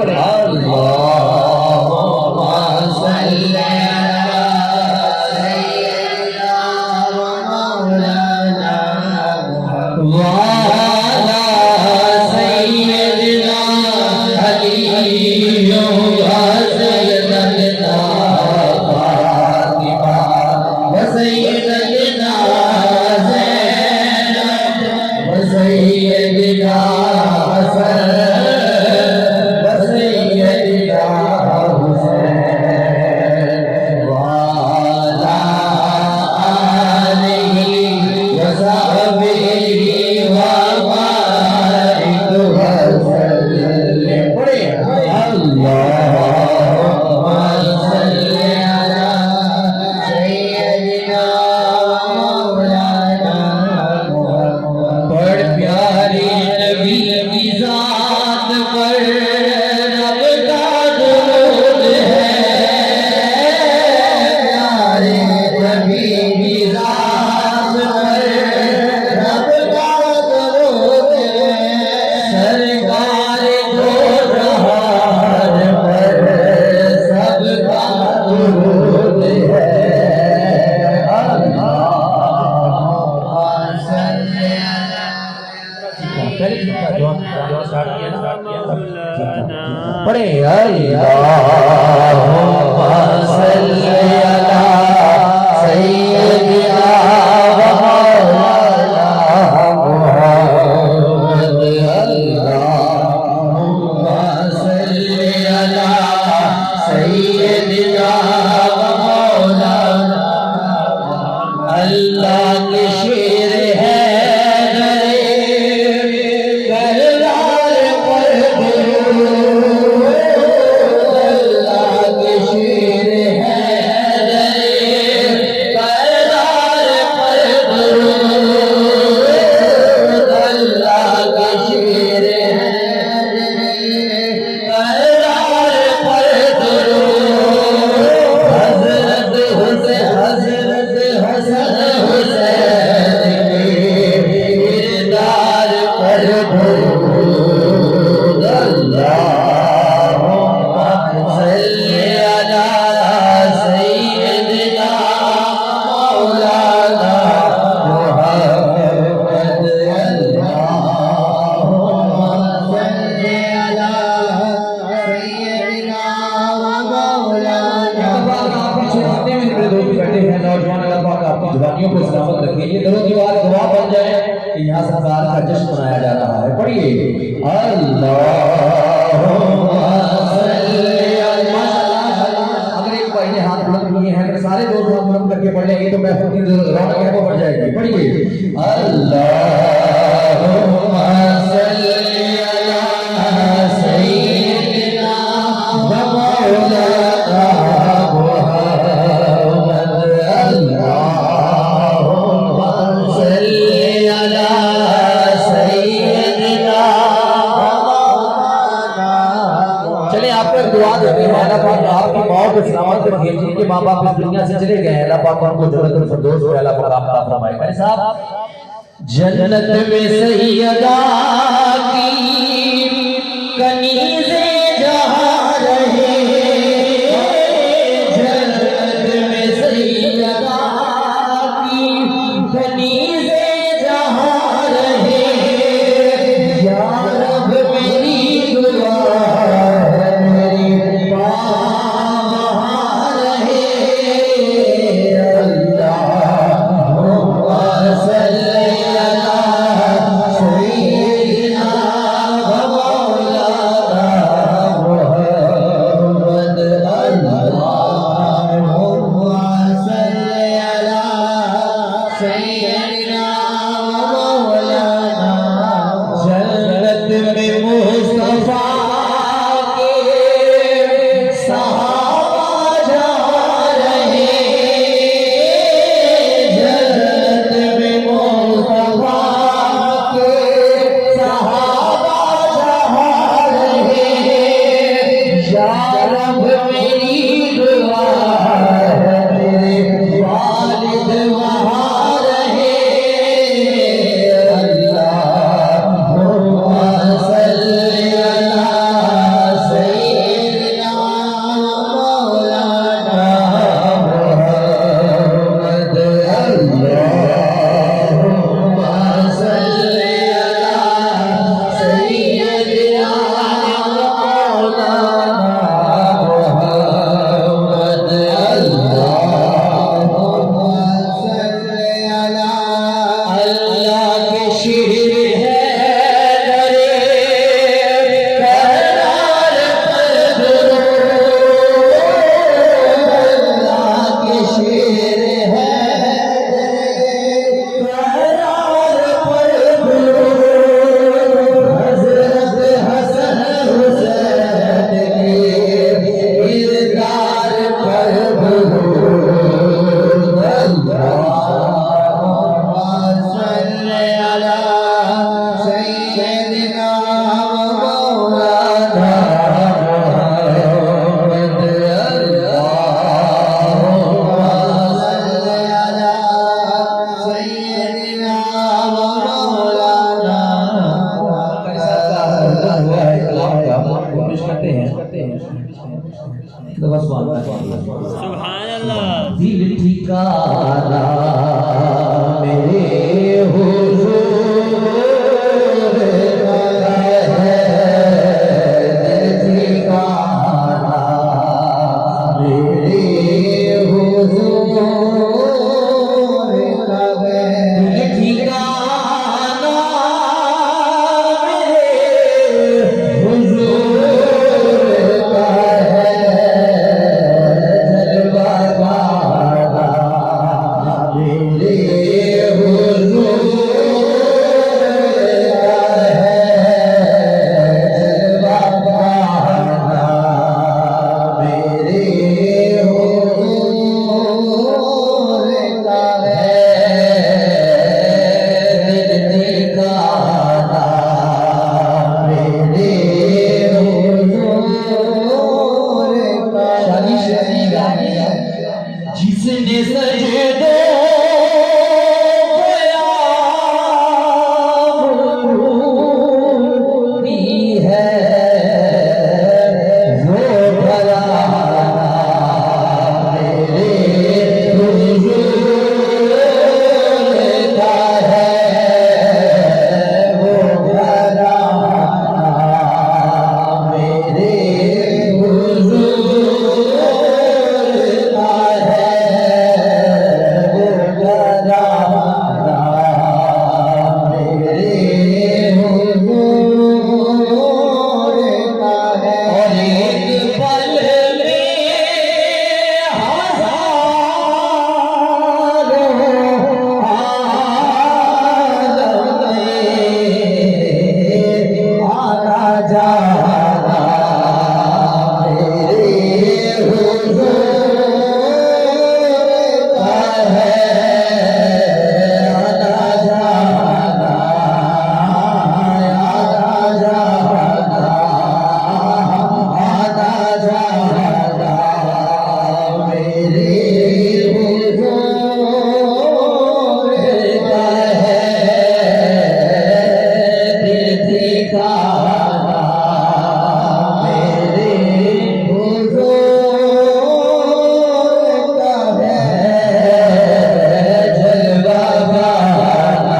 बोले पढ़े अल्लाहुम्मा सल्ली अला सय्यिदिना व मौलाना मुहम्मद अल्लाहुम्मा सल्ली अला सय्यिदिना व मौलाना अल्लाह के शेर है जवानियों को सलामत रखिए। ये दरों की बात गवाह बन जाए कि यहाँ सरकार का जश्न मनाया जा रहा है। पढ़िए अगर एक भाई ने हाथ बुलंद किए हैं अगर सारे दोस्त हाथ बुलंद करके पढ़ लेंगे तो मैं अपनी रौनक है वो बढ़ जाएगी। पढ़िए अल्लाहुम्मा सल्ली अला सय्यिदिना व मौलाना आपकी माँ को सलामत रखिए। जिनके माँ बाप इस दुनिया से चले गए अल्लाह पाक उनको जन्नत में फिरदौस में अल्लाह पाक अता फरमाए। भाई साहब जन्नत में सैयदा की कनीज़े जहाँ रहे, जन्नत में सैयदा की कनीज़े जहाँ रहे, या रब मेरी दुआ पेश करते हैं तो बस सुभान अल्लाह। दिल ठिकाना मेरे हुजूर